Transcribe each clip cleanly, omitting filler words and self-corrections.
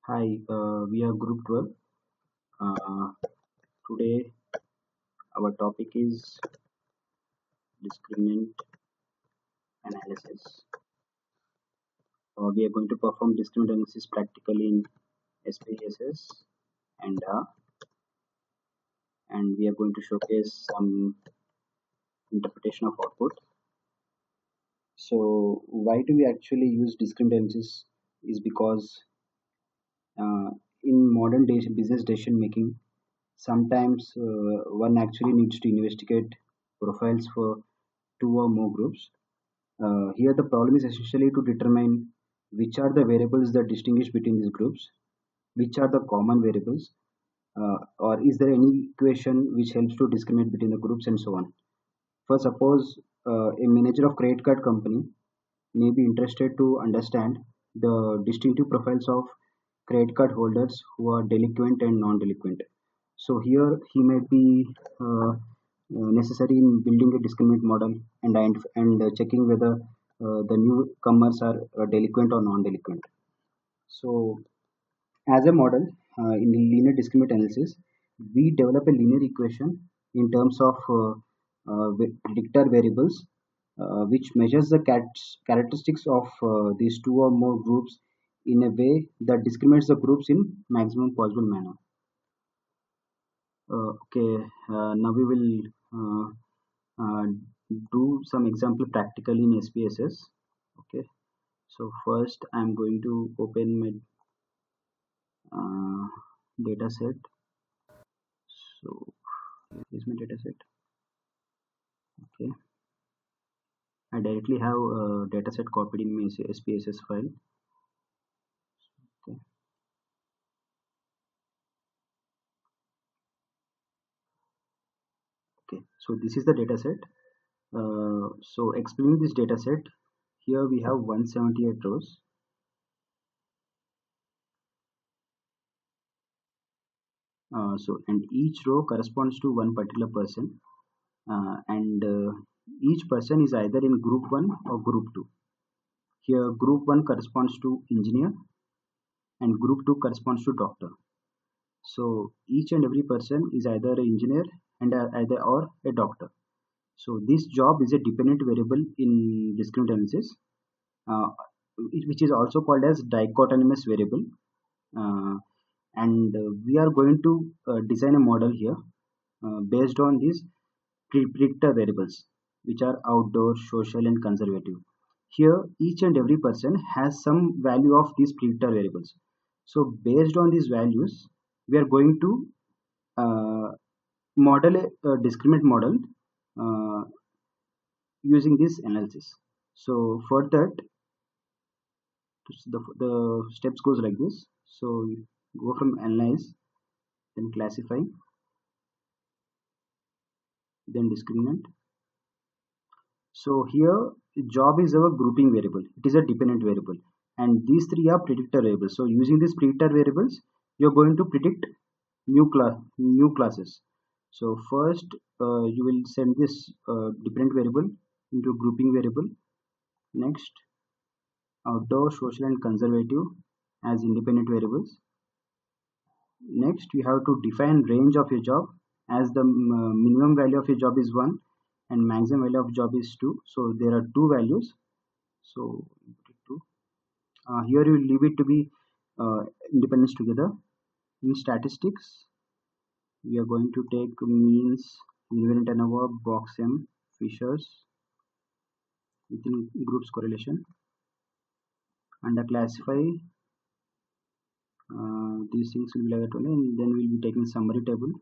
Hi, we are Group 12. Uh, Today, our topic is discriminant analysis. We are going to perform discriminant analysis practically in SPSS and and we are going to showcase some interpretation of output. So, why do we actually use discriminant analysis? Is because uh, in modern day business decision making, sometimes one actually needs to investigate profiles for two or more groups. Here, the problem is essentially to determine which are the variables that distinguish between these groups, which are the common variables, or is there any equation which helps to discriminate between the groups and so on. For suppose a manager of credit card company may be interested to understand the distinctive profiles of credit card holders who are delinquent and non-delinquent. So here he may be necessary in building a discriminant model and checking whether the newcomers are delinquent or non-delinquent. So as a model in linear discriminant analysis, we develop a linear equation in terms of predictor variables, which measures the characteristics of these two or more groups in a way that discriminates the groups in maximum possible manner. Okay, now we will uh, uh, do some example practically in SPSS. Okay, so first I'm going to open my uh, data set. So here's my data set. Okay, I directly have a data set copied in my SPSS file. Okay, okay. So this is the data set. So explaining this data set, here we have 178 rows. So and each row corresponds to one particular person, and each person is either in group 1 or group 2. Here group 1 corresponds to engineer and group 2 corresponds to doctor. So each and every person is either an engineer and either or a doctor. So this job is a dependent variable in discriminant analysis, uh, which is also called as dichotomous variable. Uh, and we are going to design a model here based on these predictor variables, which are outdoor, social, and conservative. Here, each and every person has some value of these predictor variables. So, based on these values, we are going to uh, model a discriminant model uh, using this analysis. So, for that, the steps goes like this. So, you go from analyze, then classify, then discriminant. So here job is our grouping variable. It is a dependent variable, and these three are predictor variables. So using these predictor variables, you're going to predict new classes. So first you will send this dependent variable into grouping variable. Next, outdoor, social, and conservative as independent variables. Next, you have to define range of your job as the minimum value of your job is 1 and maximum value of job is 2. So there are two values. So here you leave it to be independence together. In statistics, we are going to take means, invariant ANOVA, box M, Fishers within groups correlation, and classify these things will be like that only, and then we'll be taking summary table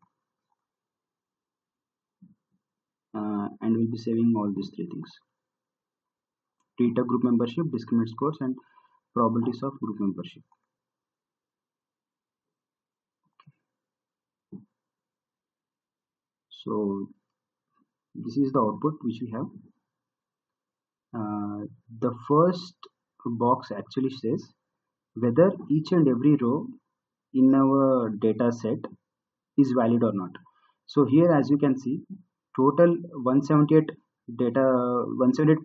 and we'll be saving all these three things: data, group membership, discriminant scores, and probabilities of group membership. So this is the output which we have. The first box actually says whether each and every row in our data set is valid or not. So here, as you can see, total 178 data, 178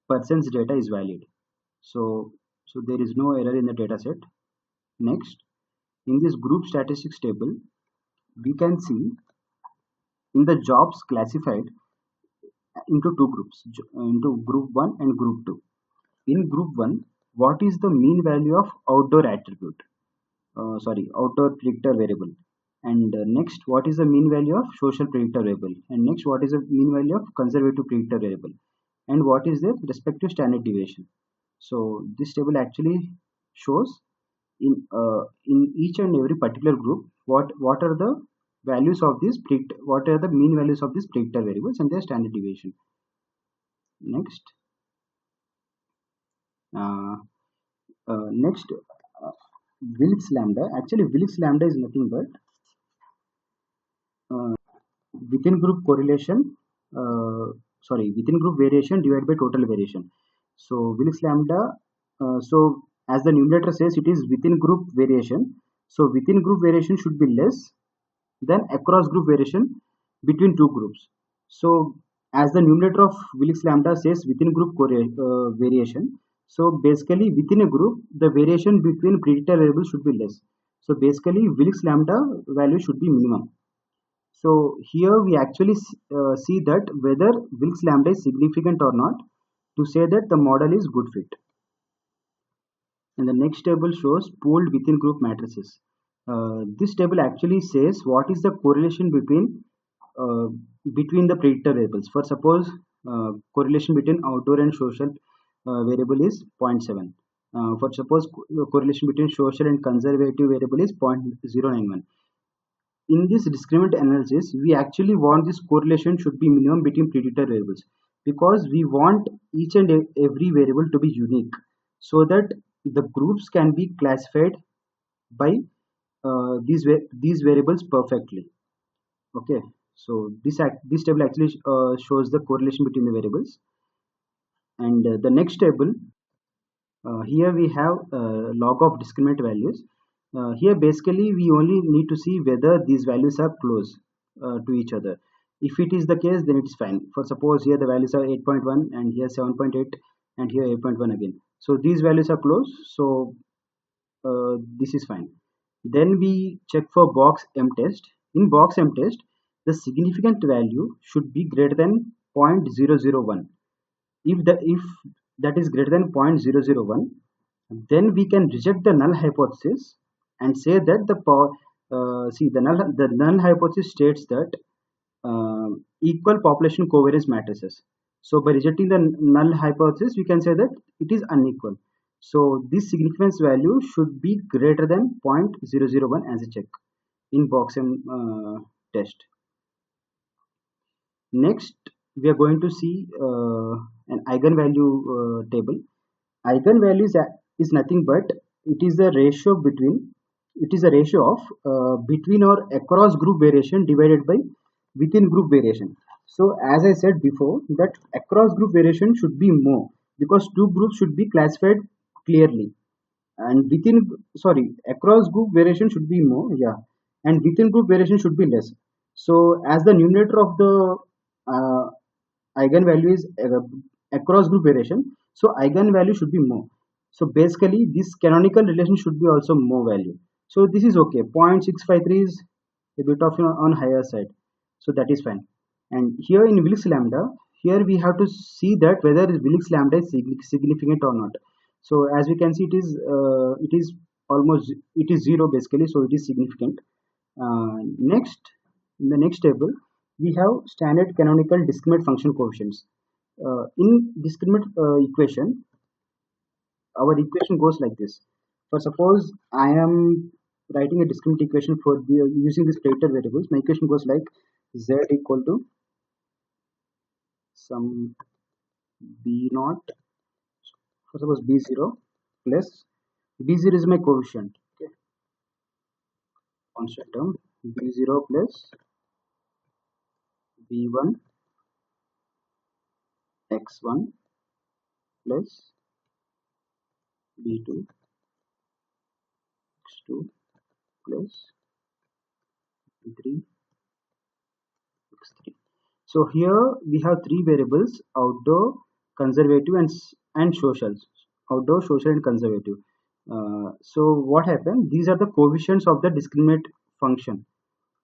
persons data is valid. So there is no error in the data set. Next, in this group statistics table, we can see in the jobs classified into two groups, into group 1 and group 2. In group 1, what is the mean value of outdoor attribute? Outdoor predictor variable. And next, what is the mean value of social predictor variable? And next, what is the mean value of conservative predictor variable? And what is their respective standard deviation? So this table actually shows in each and every particular group what are the values of these what are the mean values of these predictor variables and their standard deviation. Next, uh, next, Wilks lambda. Actually, Wilks lambda is nothing but uh, within group correlation. Within group variation divided by total variation. So Wilks lambda. So as the numerator says, it is within group variation. So within group variation should be less than across group variation between two groups. So as the numerator of Wilks lambda says within group variation, so basically within a group the variation between predictor variables should be less. So basically Wilks lambda value should be minimum. So here we actually see that whether Wilks lambda is significant or not to say that the model is good fit. And the next table shows pooled within group matrices. This table actually says what is the correlation uh, between the predictor variables. For suppose correlation between outdoor and social variable is 0.7. For suppose correlation between social and conservative variable is 0.091. In this discriminant analysis, we actually want this correlation should be minimum between predictor variables because we want each and every variable to be unique so that the groups can be classified by these variables perfectly. Okay, so this table actually shows the correlation between the variables. And the next table, here we have log of discriminant values. Here basically we only need to see whether these values are close to each other. If it is the case, then it is fine. For suppose here the values are 8.1 and here 7.8 and here 8.1 again. So these values are close. So this is fine. Then we check for box M test. In box M test, the significant value should be greater than 0.001. If that is greater than 0.001, then we can reject the null hypothesis and say that the null hypothesis states that equal population covariance matrices. So by rejecting the null hypothesis, we can say that it is unequal. So this significance value should be greater than 0.001 as a check in box M test. Next, we are going to see an eigenvalue table. Eigenvalue is nothing but it is a ratio of between or across group variation divided by within group variation. So as I said before, that across group variation should be more because two groups should be classified clearly, and across group variation should be more, yeah, and within group variation should be less. So as the numerator of the uh, eigenvalue is across group variation, so eigenvalue should be more. So basically this canonical relation should be also more value. So this is okay. 0.653 is a bit of on higher side, so that is fine. And here in Wilks lambda, here we have to see that whether Wilks lambda is significant or not. So as we can see, it is almost, it is zero basically, so it is significant. Next, in the next table, we have standard canonical discriminant function coefficients. In discriminant equation, our equation goes like this. For suppose I am writing a discriminant equation for using these predictor variables, my equation goes like z equal to some b naught, for suppose b0 plus b0 is my coefficient, okay, constant term, b0 plus b1 x1 plus b2 x2 plus b3 x3. So here we have three variables: outdoor, conservative, and social. Outdoor, social, and conservative. So what happened? These are the coefficients of the discriminant function.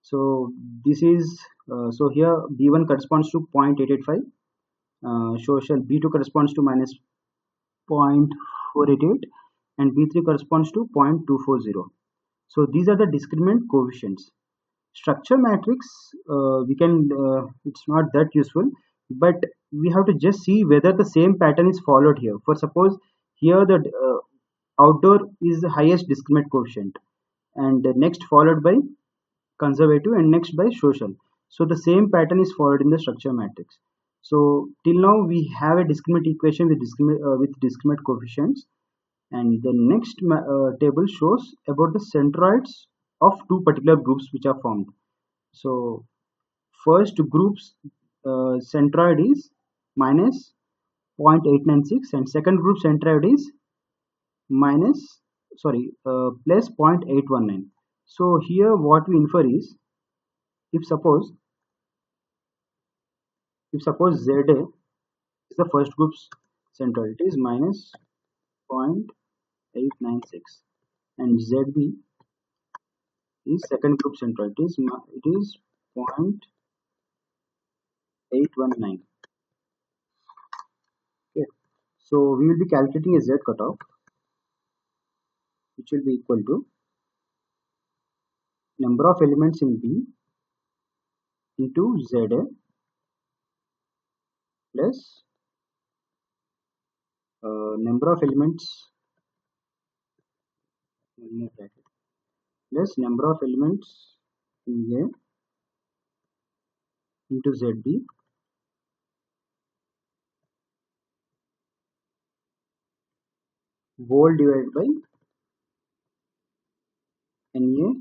So this is so here b1 corresponds to 0.885. Social b2 corresponds to minus 0.488 and b3 corresponds to 0.240. So these are the discriminant coefficients. Structure matrix, we can it's not that useful, but we have to just see whether the same pattern is followed here. For suppose here the outdoor is the highest discriminant coefficient, and next followed by conservative and next by social. So the same pattern is followed in the structure matrix. So till now we have a discriminant equation with discriminant coefficients, and the next table shows about the centroids of two particular groups which are formed. So first group's centroid is minus 0.896 and second group centroid is minus plus 0.819. So here what we infer is, if suppose ZA is the first group's centroid, it is minus 0.896 and ZB is second group centroid, it is 0.819. Okay, so we will be calculating a Z cutoff which will be equal to number of elements in B into ZA plus number of elements plus number of elements in A into ZB whole divided by NA,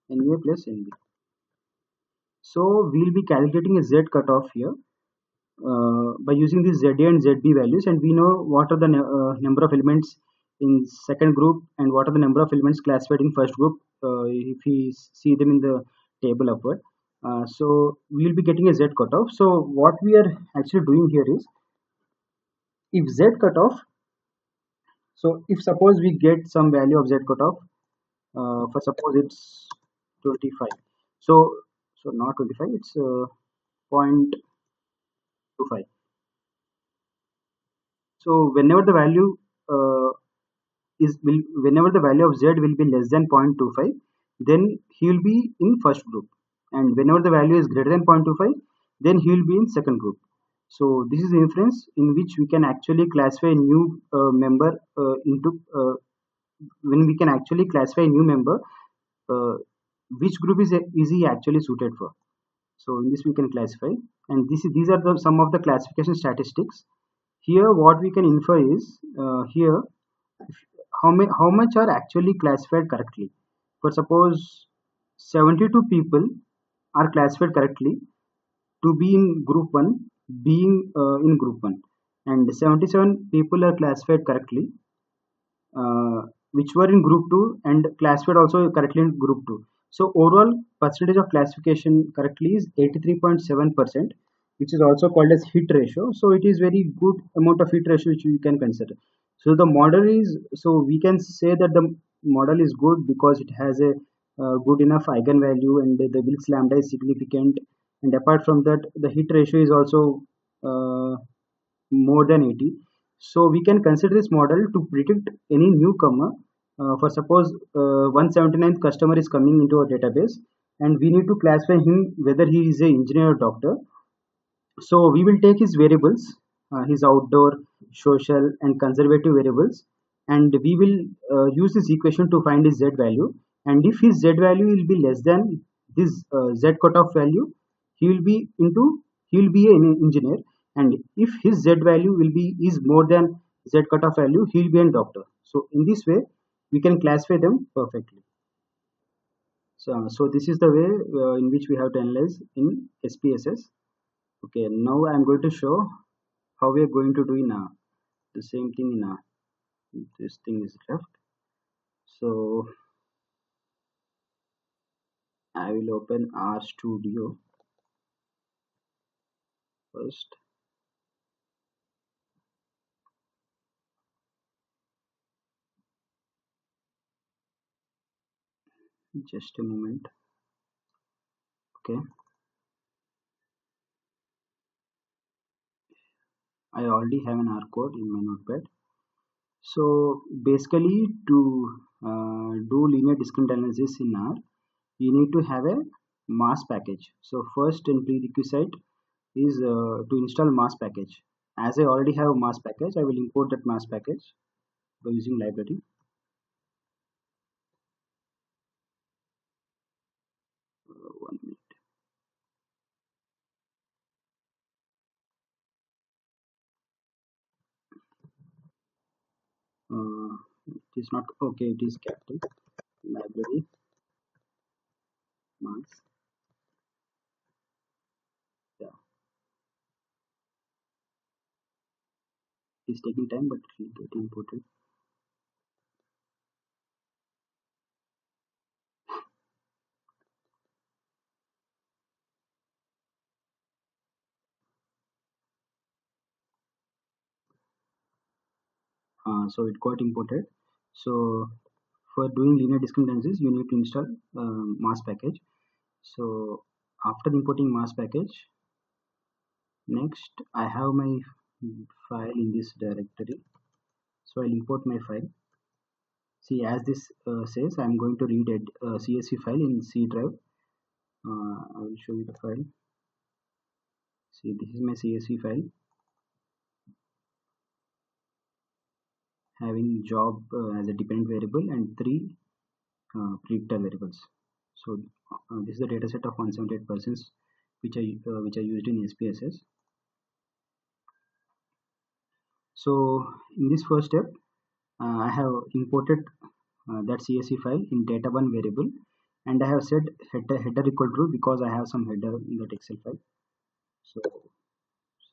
NA plus NB. So we will be calculating a Z cutoff here by using these ZA and ZB values, and we know what are the number of elements in second group and what are the number of elements classified in first group if we see them in the table upward. So we will be getting a Z cutoff. So what we are actually doing here is, if Z cutoff, so if suppose we get some value of Z cutoff, for suppose it's 25. So not 25, it's 0.25. So whenever the value whenever the value of Z will be less than 0.25, then he will be in first group, and whenever the value is greater than 0.25, then he will be in second group. So this is the inference in which we can actually classify a new member into when we can actually classify a new member, uh, which group is he actually suited for. So in this we can classify, and these are some of the classification statistics. Here what we can infer is, here how much are actually classified correctly. For suppose 72 people are classified correctly to be in group 1, being in group 1, and 77 people are classified correctly which were in group 2 and classified also correctly in group 2. So overall percentage of classification correctly is 83.7%, which is also called as hit ratio. So it is very good amount of hit ratio which we can consider. So the model is, so we can say that the model is good because it has a good enough eigenvalue and the Wilks lambda is significant, and apart from that the hit ratio is also more than 80. So we can consider this model to predict any newcomer. For suppose 179th customer is coming into our database, and we need to classify him whether he is an engineer or doctor. So we will take his variables, his outdoor, social, and conservative variables, and we will use this equation to find his z value. And if his z value will be less than this z cutoff value, he will be into he will be an engineer. And if his z value will be is more than z cutoff value, he will be a doctor. So in this way, we can classify them perfectly. So this is the way in which we have to analyze in SPSS. Okay, now I am going to show how we are going to do in the same thing in this thing is left. So I will open RStudio first. Just a moment. Okay, I already have an R code in my notepad. So basically, to do linear discriminant analysis in R, you need to have a mass package. So first and prerequisite is to install mass package. As I already have a mass package, I will import that mass package by using library. One minute. It is not okay. It is capital library mass. Yeah, it is taking time, but it will get imported. So it got imported. So for doing linear discriminances, you need to install mass package. So after importing mass package, next I have my file in this directory. So I'll import my file. See, as this says, I'm going to read a CSV file in C drive. I will show you the file. See, this is my CSV file having job as a dependent variable and three predictor variables. So this is the data set of 178 persons which are used in SPSS. So in this first step, I have imported that CSV file in data1 variable, and I have set header equal to because I have some header in that Excel file. So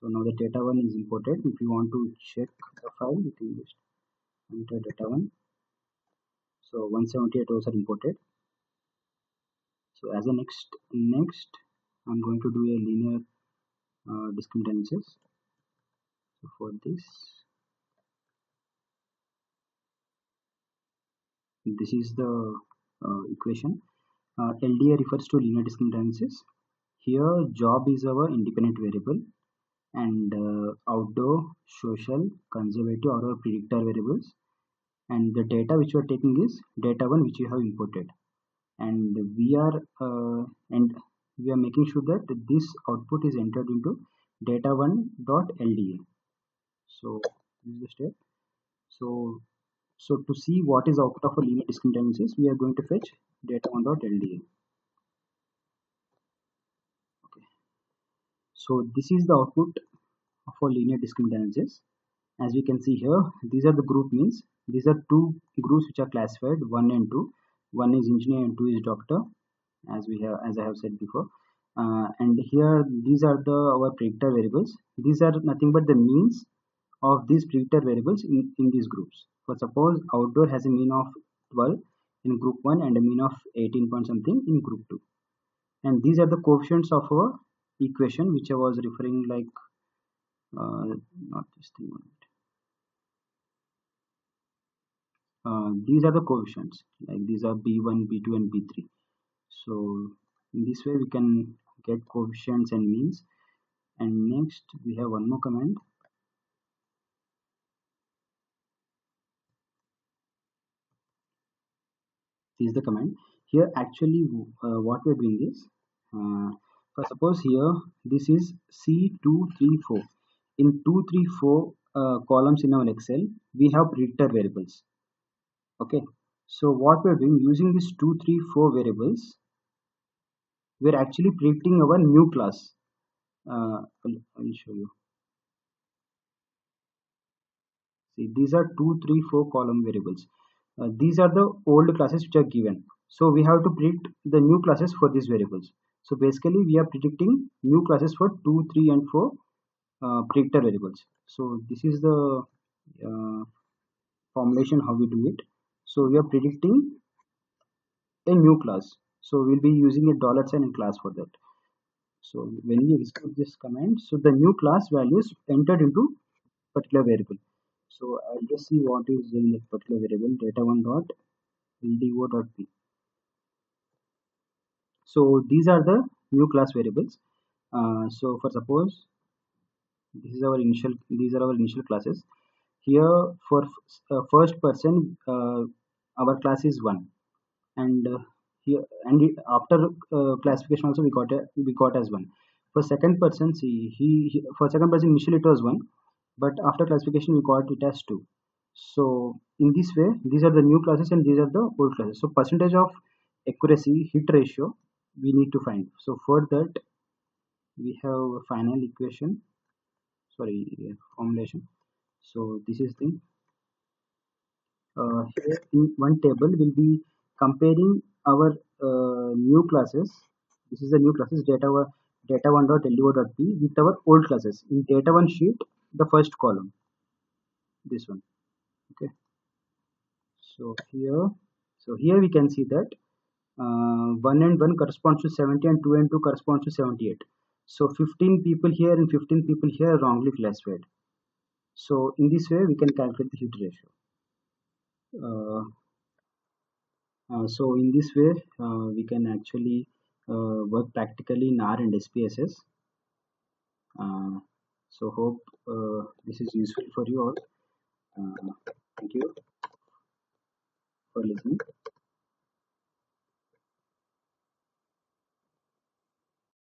now the data1 is imported. If you want to check the file, you can just enter data1. So 178 rows are imported. So as a next, I'm going to do a linear discriminances. So for this is the equation. LDA refers to linear discriminances. Here, job is our independent variable, and outdoor, social, conservative are our predictor variables. And the data which we are taking is data1 which you have imported, and and we are making sure that this output is entered into data1.lda. So this is the step. So to see what is output of a linear discriminances, we are going to fetch data1.lda. Okay. So this is the output of a linear discriminances. As we can see here, these are the group means. These are two groups which are classified, 1 and 2. One is engineer and 2 is doctor, as I have said before. And here these are the our predictor variables. These are nothing but the means of these predictor variables in these groups. For suppose outdoor has a mean of 12 in group 1 and a mean of 18 point something in group 2. And these are the coefficients of our equation which I was referring like not this thing. These are the coefficients, like these are b1, b2 and b3. So in this way we can get coefficients and means. And next we have one more command. This is the command. Here actually what we are doing is for suppose here this is C234. In 234 columns in our Excel we have predictor variables. Okay, so what we are doing using these 234 variables, we are actually predicting our new class. I'll show you. See, these are 2, 3, 4 column variables. These are the old classes which are given. So we have to predict the new classes for these variables. So basically we are predicting new classes for 2, 3 and 4 predictor variables. So this is the formulation how we do it. So we are predicting a new class. So we'll be using a dollar sign in class for that. So when we execute this command, so the new class values entered into particular variable. So I'll just see what is in that particular variable, data1 dot ldo dot p. So these are the new class variables. So for suppose this is our initial these are our initial classes. Here for first person, our class is 1, and here and after classification also we got as 1. For second person, see for second person initially it was 1, but after classification we got it as 2. So in this way these are the new classes and these are the old classes. So percentage of accuracy hit ratio we need to find. So for that we have a final equation, sorry, formulation. So this is the here in one table will be comparing our new classes. This is the new classes data1.lo.p with our old classes in data1 sheet, the first column, this one. Okay, so here we can see that 1 and 1 corresponds to 70 and 2 and 2 corresponds to 78. So 15 people here and 15 people here are wrongly classified. So in this way we can calculate the hit ratio. So in this way, we can actually work practically in R and SPSS. Uh, so hope this is useful for you all. Thank you for listening.